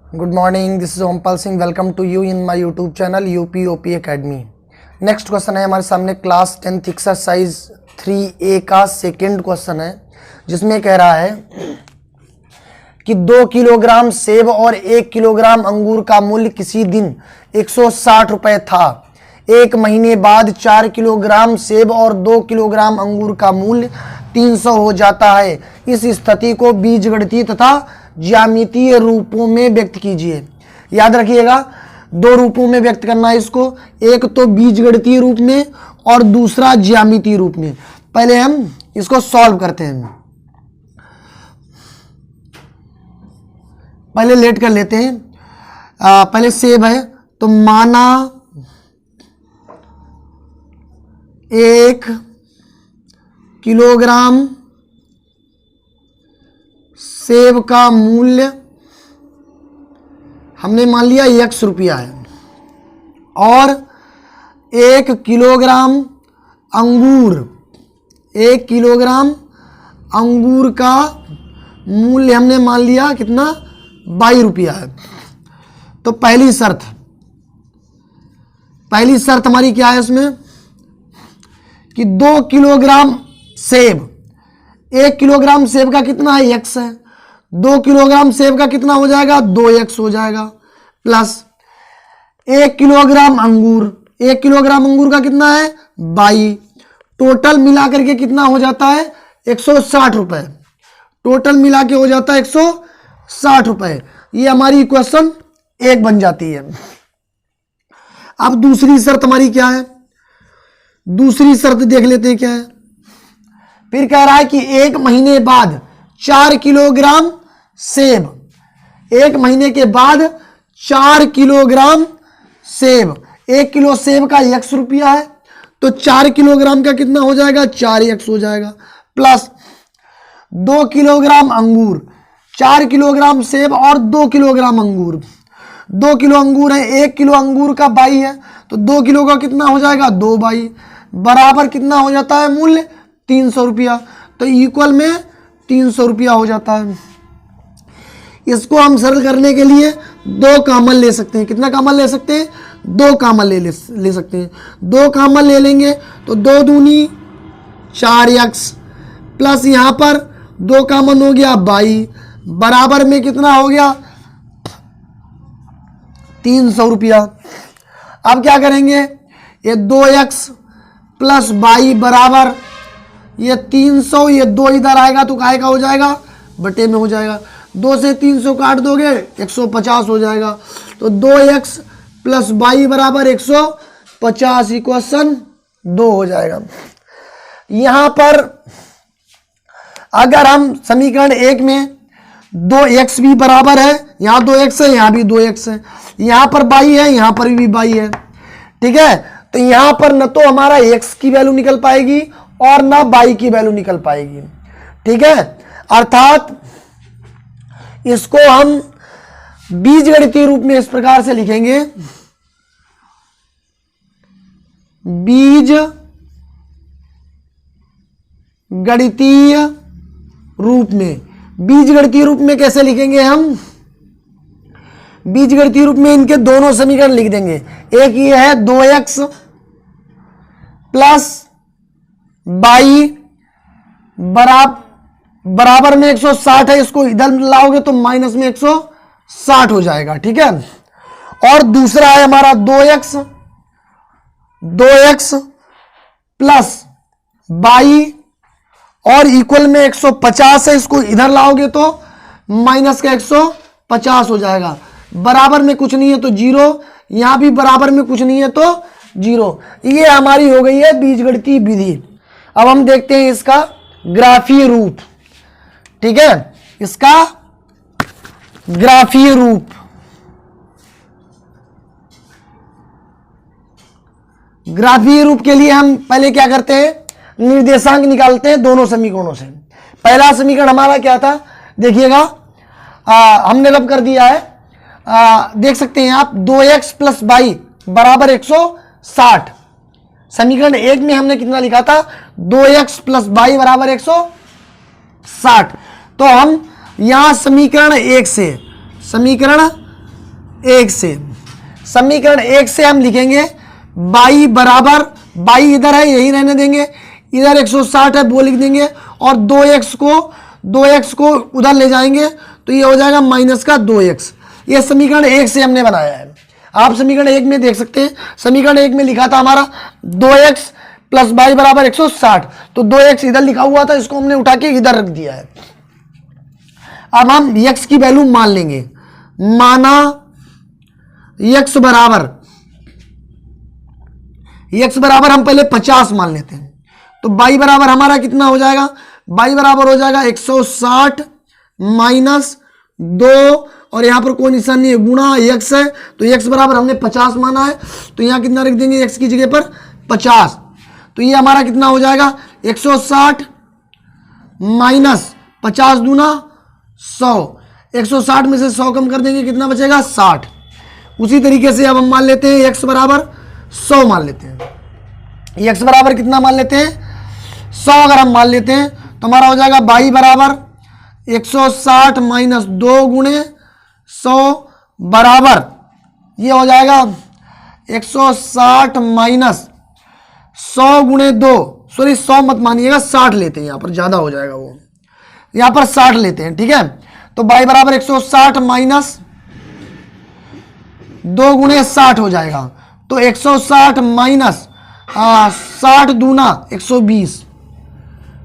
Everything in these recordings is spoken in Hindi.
Good morning, this is Ompal Singh. Welcome to you in my YouTube channel UPOP Academy. Next question है हमारे सामने क्लास 10th एक्सरसाइज 3A का सेकेंड क्वेश्चन है, जिसमें कह रहा है कि 2 किलोग्राम सेब और 1 किलोग्राम अंगूर का मूल्य किसी दिन 160 रुपए था। एक महीने बाद 4 किलोग्राम सेब और 2 किलोग्राम अंगूर का मूल्य 300 हो जाता है। इस स्थिति को बीजगणितीय तथा ज्यामितीय रूपों में व्यक्त कीजिए। याद रखिएगा, दो रूपों में व्यक्त करना है इसको, एक तो बीजगणितीय रूप में और दूसरा ज्यामितीय रूप में। पहले हम इसको सॉल्व करते हैं। पहले लेट कर लेते हैं। पहले सेब है तो माना 1 किलोग्राम सेब का मूल्य हमने मान लिया 1 रुपया है, और 1 किलोग्राम अंगूर 1 किलोग्राम अंगूर का मूल्य हमने मान लिया कितना 22 रुपया है। तो पहली शर्त हमारी क्या है इसमें कि 2 किलोग्राम सेब, 1 किलोग्राम सेब का कितना है x है, 2 किलोग्राम सेब का कितना हो जाएगा 2x हो जाएगा, प्लस 1 किलोग्राम अंगूर, 1 किलोग्राम अंगूर का कितना है 22। टोटल मिला करके कितना हो जाता है 160 रुपए। टोटल मिला के हो जाता है 160 रुपए। ये हमारी इक्वेशन 1 बन जाती है। अब दूसरी शर्त हमारी क्या है, दूसरी शर्त देख लेते हैं क्या है। फिर कह रहा है कि 1 महीने बाद 4 किलोग्राम सेब, 1 महीने के बाद 4 किलोग्राम सेब, 1 किलो सेब का 1 रुपया है, तो 4 किलोग्राम का कितना हो जाएगा 4x हो जाएगा, प्लस 2 किलोग्राम अंगूर, 4 किलोग्राम सेब और 2 किलोग्राम अंगूर, 2 किलो अंगूर है, 1 किलो अंगूर का 22 है, तो 2 किलो का कितना हो जाएगा 2/22, बराबर कितना हो जाता है मूल्य 300 रुपया। तो इक्वल में 300 रुपया हो जाता है। इसको हम सरल करने के लिए 2 कॉमन ले सकते हैं। कितना कॉमन ले सकते हैं 2 कॉमन ले सकते हैं। 2 कॉमन ले लेंगे तो 2 दूनी 4x, प्लस यहाँ पर 2 कॉमन हो गया 22, बराबर में कितना हो गया 300 रुपया। अब क्या करेंगे, ये 2x प्लस 22 बराबर ये 300, ये 2 इधर आएगा तो काय का हो जाएगा बटे में हो जाएगा। 2 से 300 काट दोगे 150 हो जाएगा। तो 2x प्लस 22 बराबर 150 इक्वेशन 2 हो जाएगा। यहाँ पर अगर हम समीकरण 1 में 2x भी बराबर है, यहाँ 2x है, यहाँ भी 2x है, यहाँ पर 22 है, यहाँ पर भी 22 है, ठीक है। तो यहाँ पर न तो हमारा x की वैल्यू निकल पाएगी और ना 22 की वैल्यू निकल पाएगी, ठीक है। अर्थात इसको हम बीजगणितीय रूप में इस प्रकार से लिखेंगे, बीजगणितीय रूप में। बीजगणितीय रूप में कैसे लिखेंगे हम, बीजगणितीय रूप में इनके दोनों समीकरण लिख देंगे। एक ये है 2x प्लस 22 बराबर में 160 है, इसको इधर लाओगे तो माइनस में 160 हो जाएगा, ठीक है। और दूसरा है हमारा 2x प्लस 22 और इक्वल में 150 है, इसको इधर लाओगे तो माइनस का 150 हो जाएगा, बराबर में कुछ नहीं है तो 0, यहां भी बराबर में कुछ नहीं है तो 0। ये हमारी हो गई है बीजगणितीय विधि। अब हम देखते हैं इसका ग्राफीय रूप, ठीक है, इसका ग्राफीय रूप। ग्राफीय रूप के लिए हम पहले क्या करते हैं, निर्देशांक निकालते हैं दोनों समीकरणों से। पहला समीकरण हमारा क्या था देखिएगा, हमने रब कर दिया है, देख सकते हैं आप 2x प्लस 22 बराबर 160। समीकरण 1 में हमने कितना लिखा था 2x प्लस 22 बराबर 160। तो हम यहां समीकरण 1 से समीकरण एक से, समीकरण एक से हम लिखेंगे y बराबर, y इधर है यही रहने देंगे, इधर 160 है वो लिख देंगे, और 2x को उधर ले जाएंगे तो ये हो जाएगा माइनस का 2x। ये समीकरण एक से हमने बनाया है। आप समीकरण एक में देख सकते हैं, समीकरण एक में लिखा था हमारा 2x प्लस y बराबर 160, तो 2x इधर लिखा हुआ था, इसको हमने उठा के इधर रख दिया है। अब हम x की वैल्यू मान लेंगे, माना x बराबर हम पहले 50 मान लेते हैं, तो y बराबर हमारा कितना हो जाएगा, y बराबर हो जाएगा 160 माइनस 2, और यहां पर कोई निशान नहीं है, गुणा x है, तो x बराबर हमने 50 माना है, तो यहां कितना रख देंगे x की जगह पर 50, तो ये हमारा कितना हो जाएगा 160 माइनस 50 दूना 100, 160 में से 100 कम कर देंगे, कितना बचेगा 60। उसी तरीके से अब हम मान लेते हैं x बराबर 100 मान लेते हैं, x बराबर कितना मान लेते हैं 100, अगर हम मान लेते हैं तो हमारा हो जाएगा y बराबर 160 माइनस 2 गुणे 100 बराबर, ये हो जाएगा 160 माइनस 100 गुणे 2, सॉरी 100 मत मानिएगा 60 लेते हैं, यहां पर ज्यादा हो जाएगा, वो यहां पर 60 लेते हैं, ठीक है। तो y बराबर 160 माइनस 2 गुणे 60 हो जाएगा, तो 160 माइनस 60 दूना 120,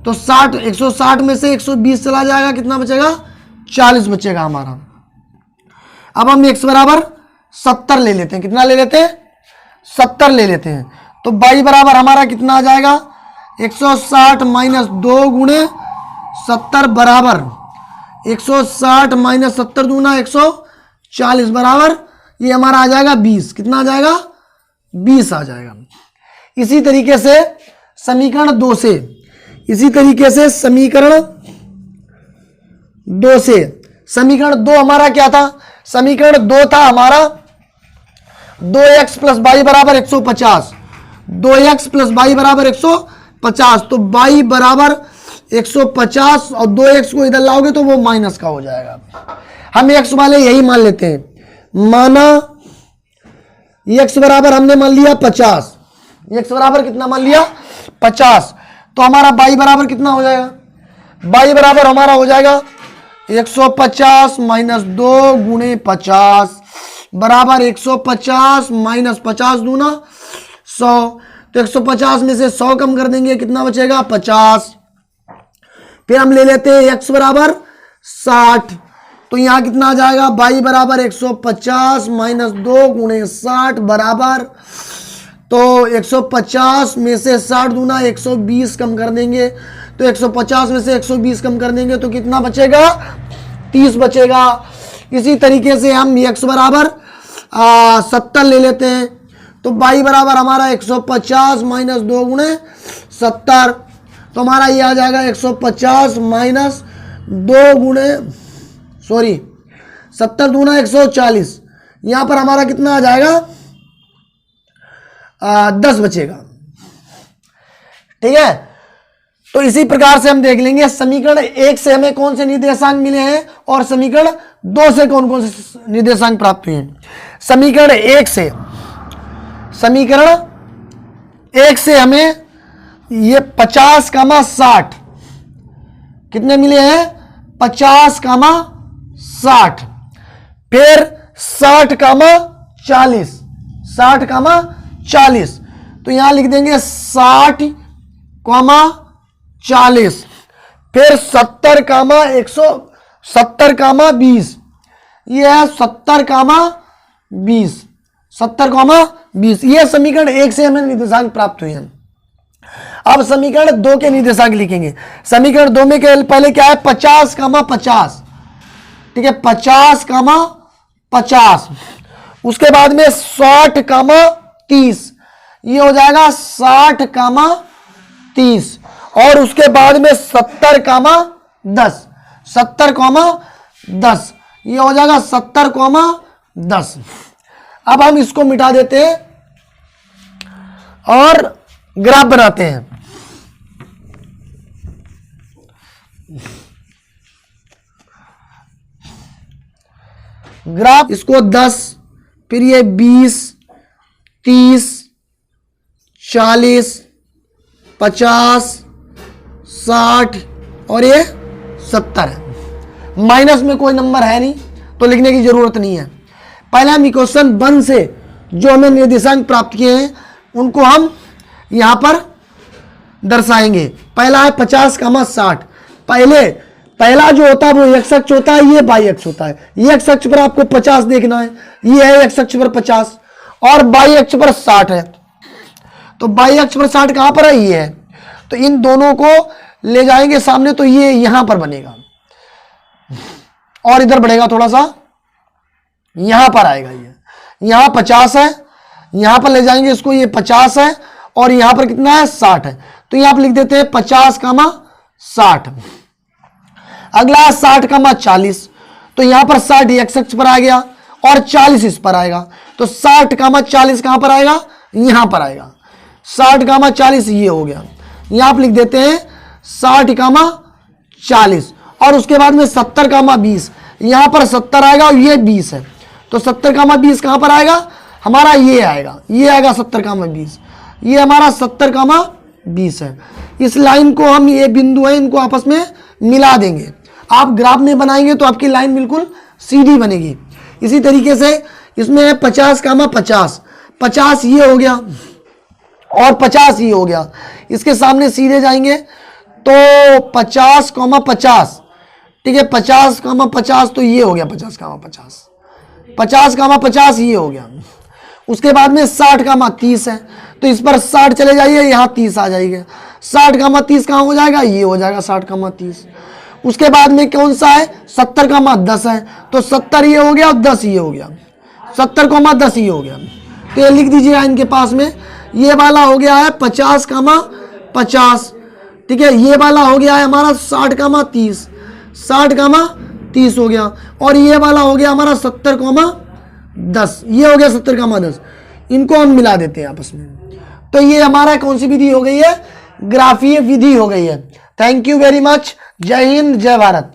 तो 160 में से 120 चला जाएगा, कितना बचेगा 40 बचेगा हमारा। अब हम x बराबर 70 ले लेते हैं, कितना ले लेते हैं 70 ले लेते हैं, तो y बराबर हमारा कितना आ जाएगा 160 माइनस 2 गुणे 70 बराबर 160 माइनस 70 दूना 140 बराबर, ये हमारा आ जाएगा 20, कितना आ जाएगा 20 आ जाएगा। इसी तरीके से समीकरण 2 से, समीकरण 2 हमारा क्या था, समीकरण 2 था हमारा 2x प्लस y बराबर 150, 2x प्लस y बराबर 150, तो y बराबर 150 और 2x को इधर लाओगे तो वो माइनस का हो जाएगा। हम x वाले यही मान लेते हैं, माना x बराबर हमने मान लिया 50, x बराबर कितना मान लिया 50, तो हमारा y बराबर कितना हो जाएगा, y बराबर हमारा हो जाएगा 150 माइनस 2 गुणे 50 बराबर 150 माइनस 50 दूना 100, तो 150 में से 100 कम कर देंगे, कितना बचेगा 50। फिर हम ले लेते हैं x बराबर 60, तो यहां कितना आ जाएगा y बराबर 150 माइनस 2 गुणे 60 बराबर, तो 150 में से 60 दूना 120 कम कर देंगे, तो 150 में से 120 कम कर देंगे तो कितना बचेगा 30 बचेगा। इसी तरीके से हम x बराबर 70 ले लेते हैं, तो y बराबर हमारा 150 माइनस 2 गुणे 70, तो हमारा ये आ जाएगा 150 माइनस 2 गुणे 70 दूना 140, यहां पर हमारा कितना आ जाएगा 10 बचेगा, ठीक है। तो इसी प्रकार से हम देख लेंगे समीकरण 1 से हमें कौन से निर्देशांक मिले हैं और समीकरण 2 से कौन कौन से निर्देशांक प्राप्त हुए हैं। समीकरण 1 से हमें ये 50 कामा 60 कितने मिले हैं 50 कामा 60, फिर 60 कामा 40, 60 कामा 40, तो यहां लिख देंगे 60 कामा 40, फिर 70 कामा 170 कामा 20, ये है 70 कामा 20, 70 कामा 20, ये समीकरण 1 से हमें निर्देशांक प्राप्त हुए हैं। अब समीकरण 2 के निर्देशांक लिखेंगे। समीकरण 2 में पहले क्या है 50 कामा 50, ठीक है 50 कामा 50, उसके बाद में 60 कामा 30, ये हो जाएगा 60 कामा 30, और उसके बाद में 70 कामा 10, 70 कामा 10, ये हो जाएगा 70 कामा 10। अब हम इसको मिटा देते हैं और ग्राफ बनाते हैं। ग्राफ इसको 10 फिर ये 20, 30, 40, 50, 60 और ये 70 है। माइनस में कोई नंबर है नहीं तो लिखने की जरूरत नहीं है। पहले हम इक्वेशन 1 से जो हमें निर्देशांक प्राप्त किए हैं उनको हम यहां पर दर्शाएंगे। पहला है 50, 60। पहला जो होता है वो एक्स अक्ष होता है, ये वाई अक्ष होता है। ये एक्स अक्ष पर आपको 50 देखना है, ये है एक्स अक्ष पर 50 और वाई अक्ष पर 60 है। तो वाई अक्ष पर 60 कहां पर है, ये है। तो इन दोनों को ले जाएंगे सामने तो ये यहां पर बनेगा और इधर बढ़ेगा थोड़ा सा, यहां पर आएगा। ये यहां 50 है, यहां पर ले जाएंगे इसको, ये 50 है और यहां पर कितना है 60 है। तो यहां पर लिख देते हैं 50, 60। अगला है 60, 40। तो यहां पर 60 एक्स अक्ष पर आ गया और 40 इस पर आएगा। तो 60, 40 कहां पर आएगा, यहां पर आएगा। 60, 40 ये हो गया। यहां पर लिख देते हैं 60, 40 और उसके बाद में 70, 20। यहां पर 70 आएगा और ये 20 है। तो 70, 20 कहां पर आएगा, हमारा ये आएगा, ये आएगा 70, 20। ये हमारा 70, 20 है। इस लाइन को हम, ये बिंदु है, इनको आपस में मिला देंगे। आप ग्राफ में बनाएंगे तो आपकी लाइन बिल्कुल सीधी बनेगी। इसी तरीके से इसमें है 50, 50। 50 ये हो गया और 50 ये हो गया। इसके सामने सीधे जाएंगे तो 50, 50। ठीक है, 50, 50 तो ये हो गया 50, 50। 50, 50 ये हो गया। उसके बाद में 60, 30 है। तो इस पर 60 चले जाइए, यहाँ 30 आ जाएगा। 60, 30 कहाँ हो जाएगा, ये हो जाएगा 60, 30। उसके बाद में कौन सा है, 70, 10 है। तो 70 ये हो गया और 10 ये हो गया। 70, 10 ये हो गया। तो ये लिख दीजिएगा इनके पास में। ये वाला हो गया है 50, 50। ठीक है, ये वाला हो गया है हमारा 60, 30। 60, 30 हो गया। और ये वाला हो गया हमारा 70, 10। ये हो गया 70, 10। इनको हम मिला देते हैं आपस में। तो ये हमारा कौन सी विधि हो गई है, ग्राफीय विधि हो गई है। Thank you very much. जय हिंद, जय भारत।